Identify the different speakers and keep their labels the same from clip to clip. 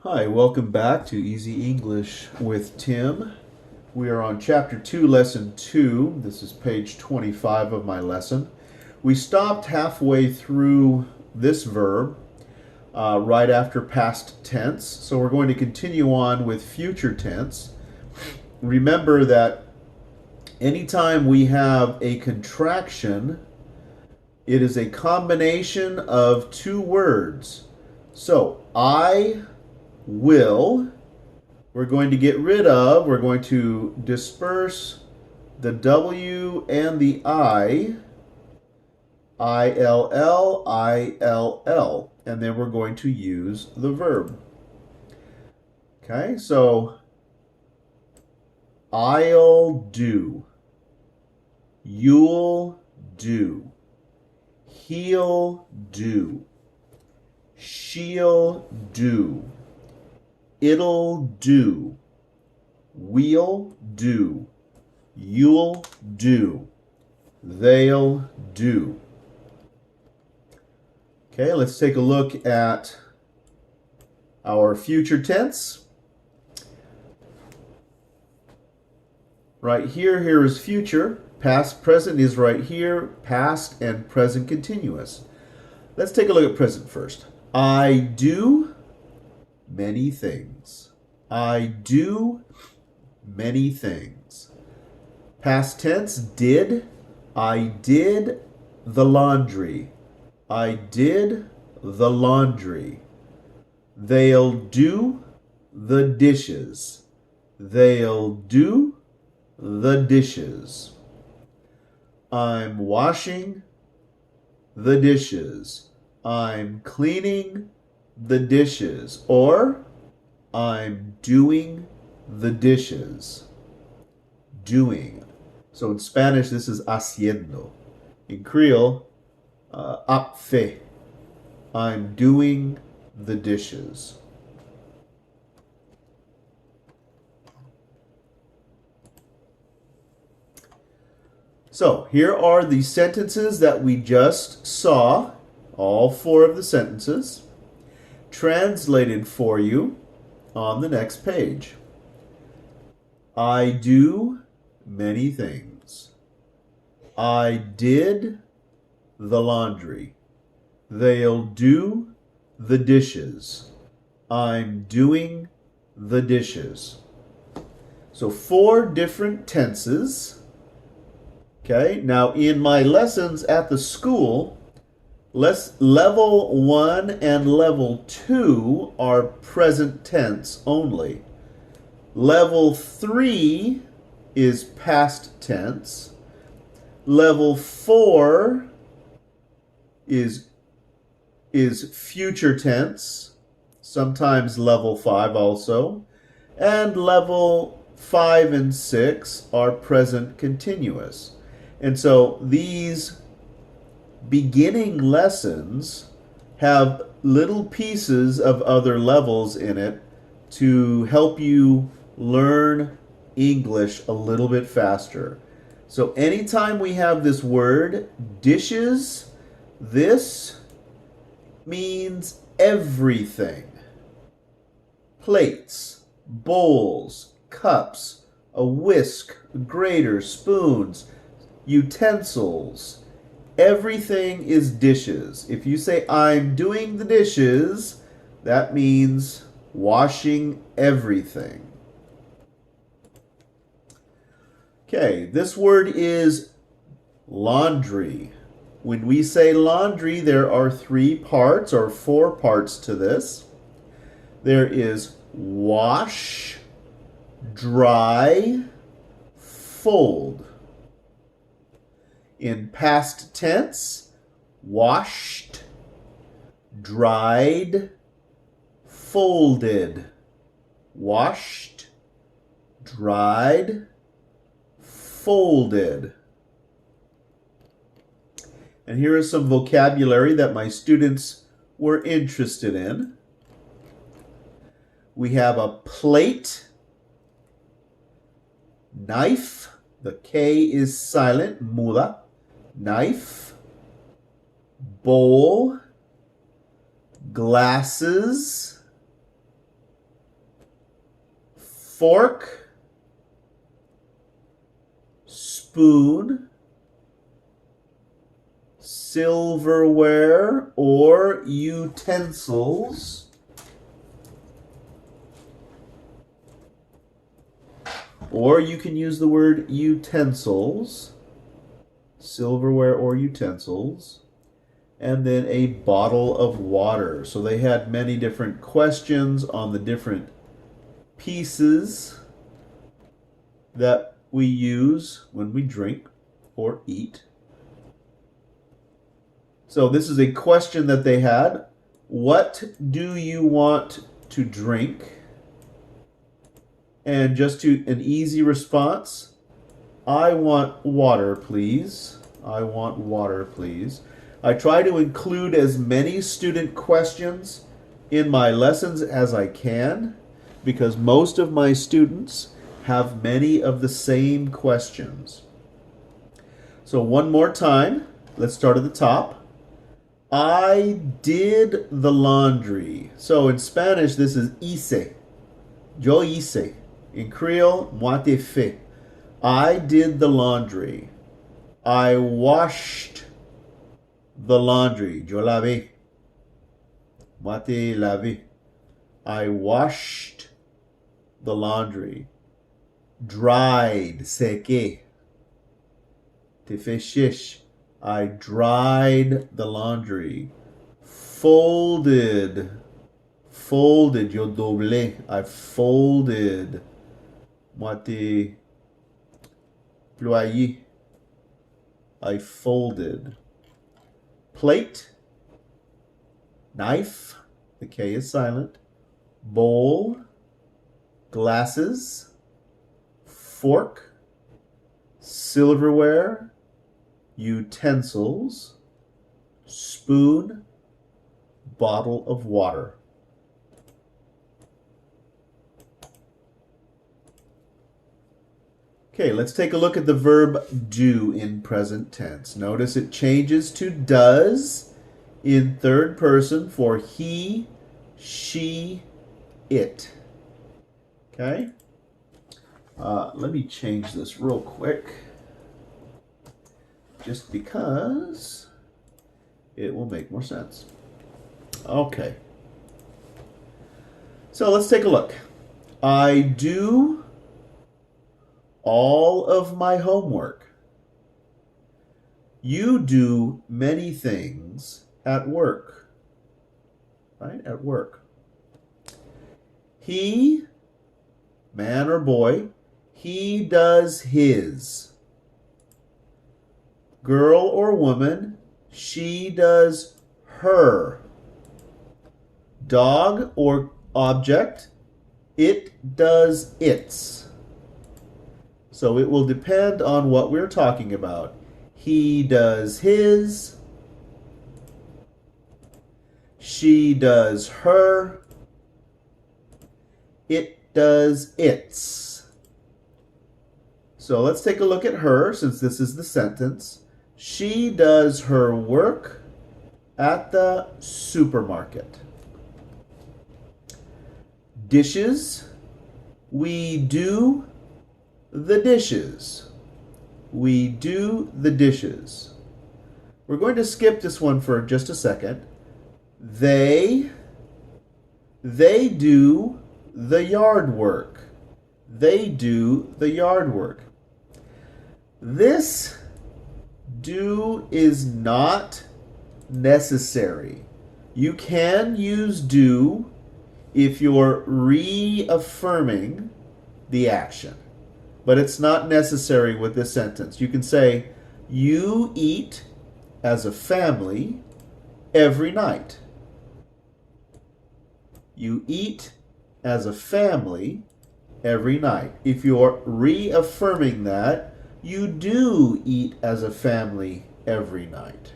Speaker 1: Hi, welcome back to Easy English with Tim. We are on Chapter 2, Lesson 2. This is page 25 of my lesson. We stopped halfway through this verb right after past tense, so we're going to continue on with future tense. Remember that anytime we have a contraction, it is a combination of two words. So, I will, we're going to get rid of, we're going to disperse the W and the I-L-L, and then we're going to use the verb. Okay, so I'll do, you'll do, he'll do, she'll do, it'll do, we'll do, you'll do, they'll do. Okay, let's take a look at our future tense. Right here is future. Past, present is right here. Past and present continuous. Let's take a look at present first. I do many things. I do many things. Past tense, did. I did the laundry. I did the laundry. They'll do the dishes. They'll do the dishes. I'm washing the dishes. I'm cleaning the dishes, or I'm doing the dishes. Doing. So in Spanish, this is haciendo. In Creole, apfe. I'm doing the dishes. So here are the sentences that we just saw, all four of the sentences, translated for you on the next page. I do many things. I did the laundry. They'll do the dishes. I'm doing the dishes. So four different tenses. Okay, now in my lessons at the school, level 1 and level 2 are present tense only. Level 3 is past tense. Level 4 is future tense, sometimes level 5 also. And level 5 and 6 are present continuous. And so these beginning lessons have little pieces of other levels in it to help you learn English a little bit faster. So anytime we have this word, dishes, this means everything. Plates, bowls, cups, a whisk, a grater, spoons, utensils. Everything is dishes. If you say, I'm doing the dishes, that means washing everything. Okay, this word is laundry. When we say laundry, there are three parts or four parts to this. There is wash, dry, fold. In past tense, washed, dried, folded. Washed, dried, folded. And here is some vocabulary that my students were interested in. We have a plate, knife, the K is silent, muda, knife, bowl, glasses, fork, spoon, silverware or utensils, or you can use the word utensils, silverware or utensils, and then a bottle of water. So they had many different questions on the different pieces that we use when we drink or eat. So this is a question that they had. What do you want to drink? And just to an easy response, I want water, please. I want water, please. I try to include as many student questions in my lessons as I can because most of my students have many of the same questions. So one more time, let's start at the top. I did the laundry. So in Spanish, this is hice. Yo hice. In Creole, moi te fait. I did the laundry. I washed the laundry. Yo lavé. Moi te lavé. I washed the laundry. Dried. Sequé. Te fait chiche. I dried the laundry. Folded. Folded. Yo doblé. I folded. Moi te ployé. I folded. Plate. Knife. The K is silent. Bowl. Glasses. Fork. Silverware. Utensils, spoon, bottle of water. Okay, let's take a look at the verb do in present tense. Notice it changes to does in third person for he, she, it. Okay? Let me change this real quick. Just because it will make more sense. Okay. So let's take a look. I do all of my homework. You do many things at work. Right? At work. He, man or boy, he does his. Girl or woman, she does her. Dog or object, it does its. So it will depend on what we're talking about. He does his. She does her. It does its. So let's take a look at her since this is the sentence. She does her work at the supermarket. Dishes. We do the dishes. We do the dishes. We're going to skip this one for just a second. They do the yard work. They do the yard work. This do is not necessary. You can use do if you're reaffirming the action, but it's not necessary with this sentence. You can say, you eat as a family every night. You eat as a family every night. If you're reaffirming that, you do eat as a family every night.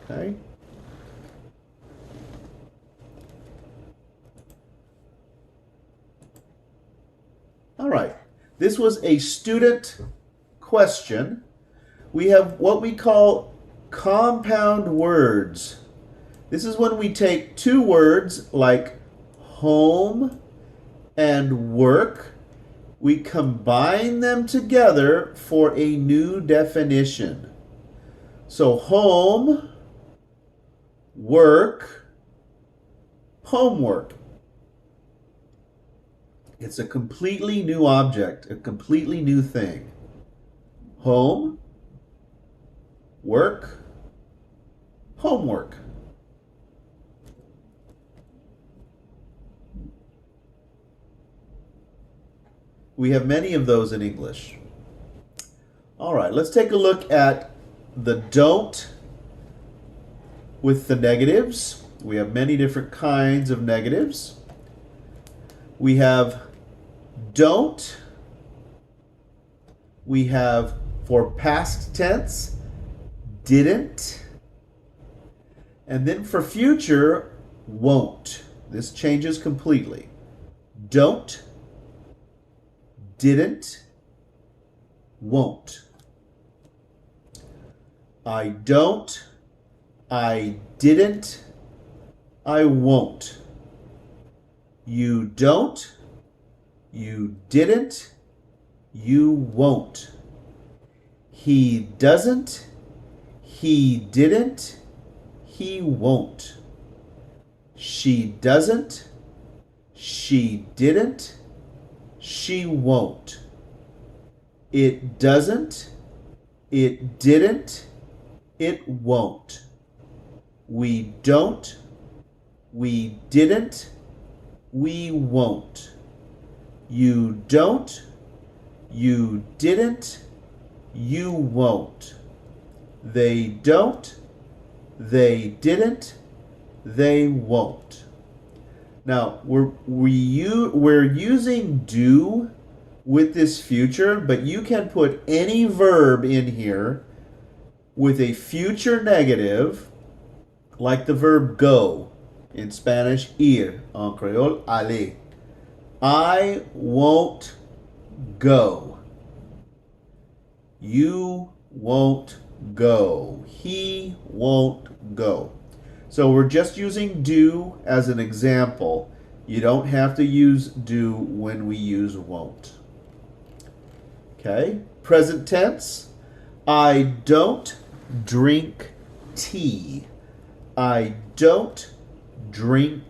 Speaker 1: Okay? All right. This was a student question. We have what we call compound words. This is when we take two words like home and work, we combine them together for a new definition. So home, work, homework. It's a completely new object, a completely new thing. Home, work, homework. We have many of those in English. All right, let's take a look at the don't with the negatives. We have many different kinds of negatives. We have don't. We have, for past tense, didn't. And then for future, won't. This changes completely. Don't, didn't, won't. I don't, I didn't, I won't. You don't, you didn't, you won't. He doesn't, he didn't, he won't. She doesn't, she didn't, she won't. It doesn't, it didn't, it won't. We don't, we didn't, we won't. You don't, you didn't, you won't. They don't, they didn't, they won't. Now, we're using do with this future, but you can put any verb in here with a future negative, like the verb go. In Spanish, ir. En Creole, aller. I won't go. You won't go. He won't go. So we're just using do as an example. You don't have to use do when we use won't. Okay, present tense. I don't drink tea. I don't drink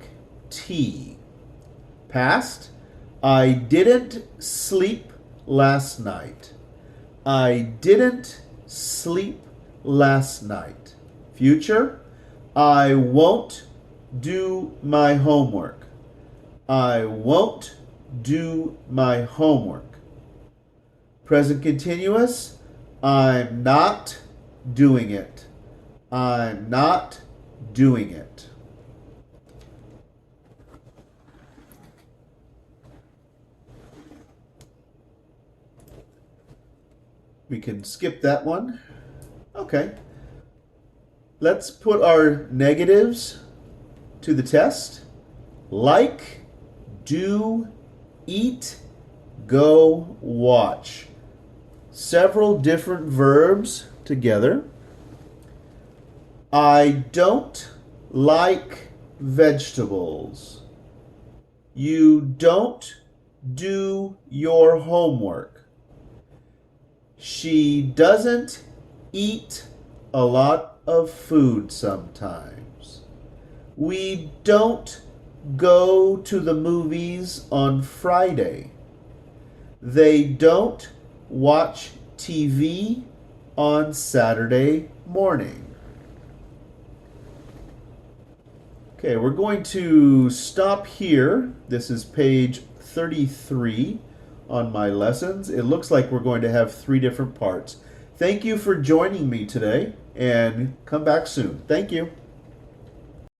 Speaker 1: tea. Past. I didn't sleep last night. I didn't sleep last night. Future. I won't do my homework. I won't do my homework. Present continuous. I'm not doing it. I'm not doing it. We can skip that one. Okay. Let's put our negatives to the test. Like, do, eat, go, watch. Several different verbs together. I don't like vegetables. You don't do your homework. She doesn't eat a lot of food sometimes. We don't go to the movies on Friday. They don't watch TV on Saturday morning. Okay, we're going to stop here. This is page 33 on my lessons. It looks like we're going to have 3 different parts. Thank you for joining me today, and come back soon. Thank you.